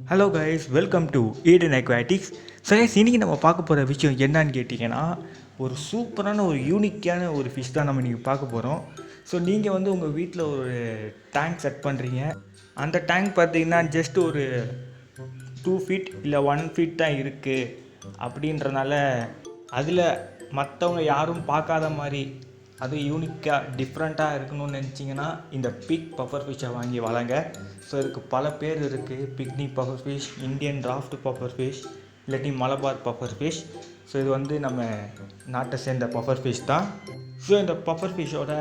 Hello guys, welcome to Eden aquatics. So guys, இன்றைக்கி நம்ம பார்க்க போகிற விஷயம் என்னன்னு கேட்டிங்கன்னா, ஒரு சூப்பரான ஒரு யூனிக்கான ஒரு ஃபிஷ் தான் நம்ம இன்றைக்கி பார்க்க போகிறோம். ஸோ நீங்கள் வந்து உங்கள் வீட்டில் ஒரு டேங்க் செட் பண்ணுறீங்க. அந்த டேங்க் பார்த்தீங்கன்னா ஜஸ்ட் ஒரு 2 ஃபீட் இல்லை 1 ஃபீட் தான் இருக்குது. அப்படின்றனால அதில் மற்றவங்க யாரும் பார்க்காத மாதிரி அது யூனிக்காக டிஃப்ரெண்ட்டாக இருக்கணும்னு நினச்சிங்கன்னா இந்த பிக் பஃபர் ஃபிஷ்ஷை வாங்கி வளங்க. ஸோ இதுக்கு பல பேர் இருக்குது. Picnic buffer fish, Indian draft buffer fish, இல்லாட்டி மலபார் பஃபர் ஃபிஷ். ஸோ இது வந்து நம்ம நாட்டை சேர்ந்த பஃபர் ஃபிஷ் தான். ஸோ இந்த பஃபர் ஃபிஷ்ஷோட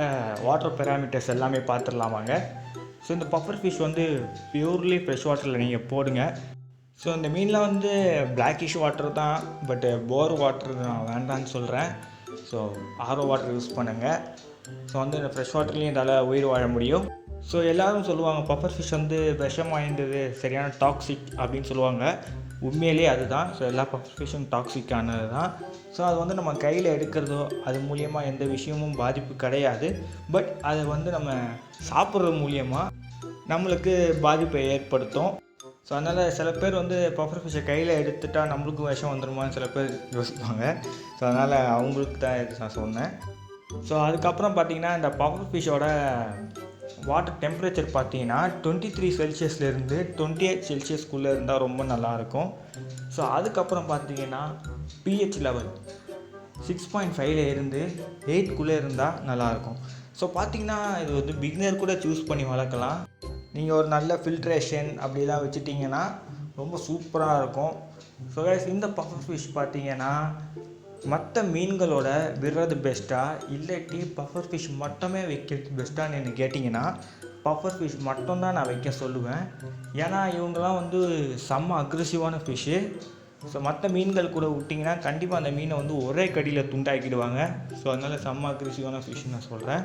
வாட்டர் பேராமீட்டர்ஸ் எல்லாமே பார்த்துடலாமாங்க. ஸோ இந்த பஃபர் ஃபிஷ் வந்து பியூர்லி ஃப்ரெஷ் வாட்டரில் நீங்கள் போடுங்க. ஸோ இந்த மீனில் வந்து பிளாக்கிஷ் வாட்டர் தான், பட்டு போர் வாட்டர் நான் வேண்டான்னு சொல்கிறேன். ஸோ ஆர்ஓ வாட்டர் யூஸ் பண்ணுங்கள். ஸோ வந்து இந்த ஃப்ரெஷ் வாட்டர்லேயும் இதால் உயிர் வாழ முடியும். ஸோ எல்லோரும் சொல்லுவாங்க பஃபர் ஃபிஷ் வந்து விஷம் வாய்ந்தது, சரியான டாக்ஸிக் அப்படின்னு சொல்லுவாங்க. உண்மையிலேயே அதுதான். ஸோ எல்லா பஃபர் ஃபிஷ்ஷும் டாக்ஸிக்கானது தான். ஸோ அது வந்து நம்ம கையில் எடுக்கிறதோ அது மூலியமாக எந்த விஷயமும் பாதிப்பு கிடையாது. பட் அதை வந்து நம்ம சாப்பிட்றது மூலியமாக நம்மளுக்கு பாதிப்பை ஏற்படுத்தும். ஸோ அதனால் சில பேர் வந்து பஃபர் ஃபிஷ்ஷை கையில் எடுத்துட்டால் நம்மளுக்கும் விஷம் வந்துடுமான்னு சில பேர் யோசிப்பாங்க. ஸோ அதனால் அவங்களுக்கு தான் இது நான் சொன்னேன். ஸோ அதுக்கப்புறம் பார்த்திங்கன்னா இந்த பஃபர் ஃபிஷ்ஷோட வாட்டர் டெம்பரேச்சர் பார்த்தீங்கன்னா 23 செல்சியஸ்லேருந்து 28 செல்சியஸ்குள்ளே இருந்தால் ரொம்ப நல்லாயிருக்கும். ஸோ அதுக்கப்புறம் பார்த்திங்கன்னா pH லெவல் 6.5 இருந்து 8 இருந்தால் நல்லாயிருக்கும். ஸோ பார்த்திங்கன்னா இது வந்து பிகினர் கூட சூஸ் பண்ணி வளர்க்கலாம். நீங்கள் ஒரு நல்ல ஃபில்ட்ரேஷன் அப்படிலாம் வச்சுட்டிங்கன்னா ரொம்ப சூப்பராக இருக்கும். ஸோ இந்த பஃபர் ஃபிஷ் பார்த்தீங்கன்னா மற்ற மீன்களோட விடுறது பெஸ்ட்டாக இல்லாட்டி பஃபர் ஃபிஷ் மட்டுமே வைக்கிறது பெஸ்ட்டான்னு என்ன கேட்டிங்கன்னா பஃபர் ஃபிஷ் மட்டும்தான் நான் வைக்க சொல்லுவேன். ஏன்னா இவங்கெல்லாம் வந்து செம்ம அக்ரெசிவான ஃபிஷ்ஷு. ஸோ மற்ற மீன்கள் கூட விட்டிங்கன்னா கண்டிப்பாக அந்த மீனை வந்து ஒரே கடியில் துண்டாக்கிடுவாங்க. ஸோ அதனால் செம்ம அக்ரெசிவான ஃபிஷ்ஷு நான் சொல்கிறேன்.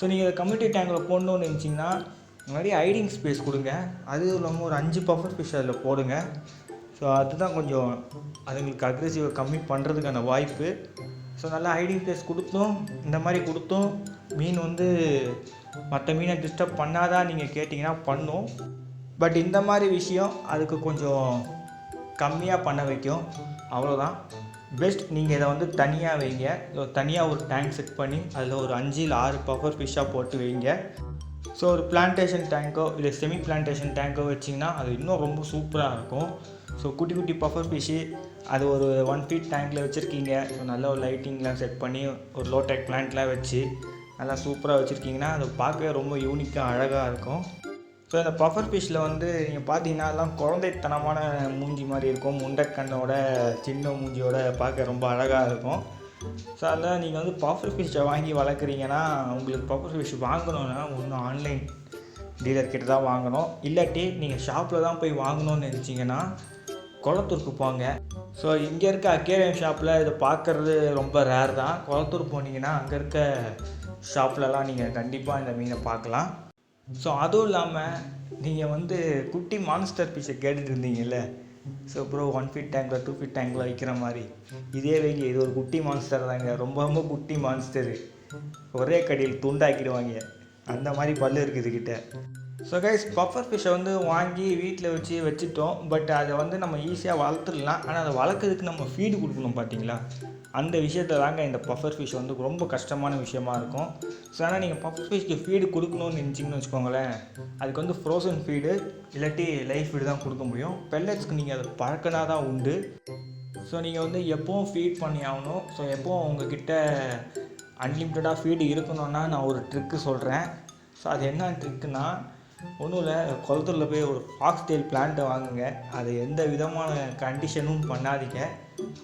ஸோ நீங்கள் கம்யூனிட்டி டேங்கில் போடணுன்னு நினச்சிங்கன்னா நிறைய ஹைடிங் ஸ்பேஸ் கொடுங்க. அது இல்லாமல் ஒரு 5 பஃபர் ஃபிஷ் அதில் போடுங்க. ஸோ அதுதான் கொஞ்சம் அதுங்களுக்கு அக்ரெசிவை கம்மி பண்ணுறதுக்கான வாய்ப்பு. ஸோ நல்லா ஹைடிங் ஸ்பேஸ் கொடுத்தும் இந்த மாதிரி கொடுத்தும் மீன் வந்து மற்ற மீனை டிஸ்டர்ப் பண்ணாதான் நீங்கள் கேட்டிங்கன்னா பண்ணும். பட் இந்த மாதிரி விஷயம் அதுக்கு கொஞ்சம் கம்மியாக பண்ண வைக்கும். அவ்வளோதான். பெஸ்ட் நீங்கள் இதை வந்து தனியாக வைங்க. தனியாக ஒரு டேங்க் செட் பண்ணி அதில் ஒரு 5 இல்லை 6 பஃபர் ஃபிஷ்ஷாக போட்டு வைங்க. ஸோ ஒரு பிளான்டேஷன் டேங்கோ இல்லை செமி பிளான்டேஷன் டேங்கோ வச்சிங்கன்னா அது இன்னும் ரொம்ப சூப்பராக இருக்கும். ஸோ குட்டி குட்டி பஃபர் ஃபிஷ்ஷு அது ஒரு 1 ஃபீட் டேங்கில் வச்சுருக்கீங்க. ஸோ நல்ல ஒரு லைட்டிங்லாம் செட் பண்ணி ஒரு லோடெக் பிளான்ட்லாம் வச்சு நல்லா சூப்பராக வச்சுருக்கீங்கன்னா அது பார்க்கவே ரொம்ப யூனிக்காக அழகாக இருக்கும். ஸோ இந்த பஃபர் ஃபிஷ்ஷில் வந்து நீங்கள் பார்த்தீங்கன்னா எல்லாம் குழந்தைத்தனமான மூஞ்சி மாதிரி இருக்கும். முண்டைக்கண்ணோட சின்ன மூஞ்சியோட பார்க்க ரொம்ப அழகாக இருக்கும். ஸோ அதில் நீங்கள் வந்து பஃபர் ஃபிஷ்ஷை வாங்கி வளர்க்குறீங்கன்னா உங்களுக்கு பஃபர் ஃபிஷ் வாங்கணுன்னா ஒன்று ஆன்லைன் டீலர்கிட்ட தான் வாங்கணும். இல்லாட்டி நீங்கள் ஷாப்பில் தான் போய் வாங்கணும்னு நினச்சிங்கன்னா குளத்தூருக்கு போங்க. ஸோ இங்கே இருக்க அக்வேரியம் ஷாப்பில் இதை பார்க்குறது ரொம்ப ரேர் தான். குளத்தூர் போனீங்கன்னா அங்கே இருக்க ஷாப்லலாம் நீங்கள் கண்டிப்பாக இந்த மீனை பார்க்கலாம். ஸோ அதுவும் இல்லாமல் நீங்கள் வந்து குட்டி மான்ஸ்டர் ஃபிஷ்ஷை கேட்டுட்டு இருந்தீங்கல்ல. ஸோ ப்ரோ 1 ஃபீட் டேங்கில் 2 ஃபீட் டேங்கில் வைக்கிற மாதிரி இதே வைங்க. இது ஒரு குட்டி மான்ஸ்டர் தாங்க, ரொம்ப ரொம்ப குட்டி மான்ஸ்டரு. ஒரே கடியில் துண்டாக்கிடுவாங்க, அந்த மாதிரி பல்லு இருக்குது கிட்ட. ஸோ கைஸ், பஃபர் ஃபிஷ்ஷை வந்து வாங்கி வீட்டில் வச்சுட்டோம். பட் அதை வந்து நம்ம ஈஸியாக வளர்த்துடலாம். ஆனால் அதை வளர்க்குறதுக்கு நம்ம ஃபீடு கொடுக்கணும் பார்த்தீங்களா, அந்த விஷயத்தை தாங்க இந்த பஃபர் ஃபிஷ் வந்து ரொம்ப கஷ்டமான விஷயமா இருக்கும். ஸோ ஆனால் நீங்கள் பஃபர் ஃபிஷ்க்கு ஃபீடு கொடுக்கணும்னு நினச்சிங்கன்னு வச்சுக்கோங்களேன், அதுக்கு வந்து ஃப்ரோசன் ஃபீடு இல்லாட்டி லைஃப் ஃபீடு தான் கொடுக்க முடியும். பெல்லட்ஸ்க்கு நீங்கள் அதை பழக்கினா தான் உண்டு. ஸோ நீங்கள் வந்து எப்போவும் ஃபீட் பண்ணி ஆகணும். ஸோ எப்போவும் உங்ககிட்ட அன்லிமிட்டடாக ஃபீடு இருக்கணும்னா நான் ஒரு ட்ரிக்கு சொல்கிறேன். ஸோ அது என்ன ட்ரிக்குன்னா, ஒன்றும் இல்லை, குளத்தூரில் போய் ஒரு ஃபாக்ஸ் டெயில் பிளான்ட்டை வாங்குங்க. அது எந்த விதமான கண்டிஷனும் பண்ணாதீங்க.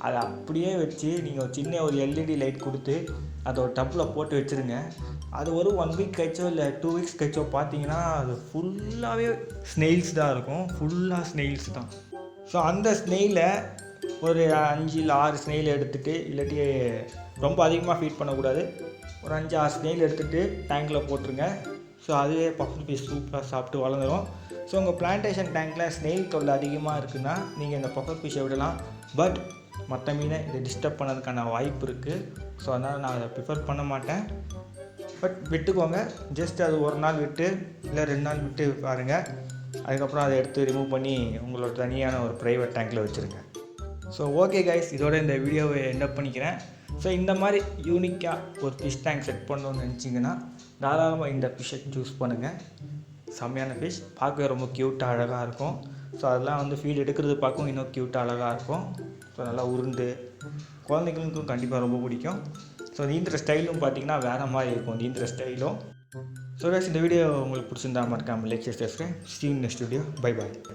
அதை அப்படியே வச்சு நீங்கள் ஒரு சின்ன ஒரு எல்இடி லைட் கொடுத்து அதை ஒரு டப்பில் போட்டு வச்சுருங்க. அது ஒரு 1 வீக் கழிச்சோ இல்லை 2 வீக்ஸ் கழிச்சோ பார்த்தீங்கன்னா அது ஃபுல்லாகவே ஸ்னெயில்ஸ் தான் இருக்கும். ஃபுல்லாக ஸ்னெயில்ஸ் தான். ஸோ அந்த ஸ்னெயிலை ஒரு 5 இல்லை 6 ஸ்னெயில் எடுத்துகிட்டு, இல்லாட்டி ரொம்ப அதிகமாக ஃபீட் பண்ணக்கூடாது, ஒரு 5-6 ஸ்னெயில் எடுத்துகிட்டு டேங்கில் போட்டுருங்க. ஸோ அதுவே பஃபர் ஃபிஷ் சூப்பராக சாப்பிட்டு வளர்ந்துடும். ஸோ உங்கள் பிளான்டேஷன் டேங்கில் ஸ்னெயில் தொல்லை அதிகமாக இருக்குன்னா நீங்கள் இந்த பஃபர் ஃபிஷ்ஷை விடலாம். பட் மற்ற மீனை இதை டிஸ்டர்ப் பண்ணதுக்கான வாய்ப்பு இருக்குது. ஸோ அதனால் நான் அதை ப்ரிஃபர் பண்ண மாட்டேன். பட் விட்டுக்கோங்க. ஜஸ்ட் அது ஒரு நாள் விட்டு இல்லை 2 நாள் விட்டு பாருங்கள். அதுக்கப்புறம் அதை எடுத்து ரிமூவ் பண்ணி உங்களோட தனியான ஒரு ப்ரைவேட் டேங்க்கில் வச்சுருங்க. ஸோ ஓகே கைஸ், இதோட இந்த வீடியோவை என்ட் பண்ணிக்கிறேன். ஸோ இந்த மாதிரி யூனிக்காக ஒரு ஃபிஷ் டேங்க் செட் பண்ணணும்னு நினச்சிங்கன்னா தாராளமாக இந்த ஃபிஷ்ஷை சூஸ் பண்ணுங்கள். செம்மையான ஃபிஷ், பார்க்கவே ரொம்ப க்யூட்டாக அழகாக இருக்கும். ஸோ அதெல்லாம் வந்து ஃபீல் எடுக்கிறது பார்க்கவும் இன்னும் க்யூட்டாக அழகாக இருக்கும். ஸோ நல்லா உருண்டு குழந்தைங்களுக்கும் கண்டிப்பாக ரொம்ப பிடிக்கும். ஸோ நீந்துற ஸ்டைலும் பார்த்திங்கன்னா வேறு மாதிரி இருக்கும் நீந்துற ஸ்டைலும். ஸோ கைஸ், இந்த வீடியோ உங்களுக்கு பிடிச்சிருந்தா மறக்காமல் like, share, subscribe. See you in next video. Bye bye.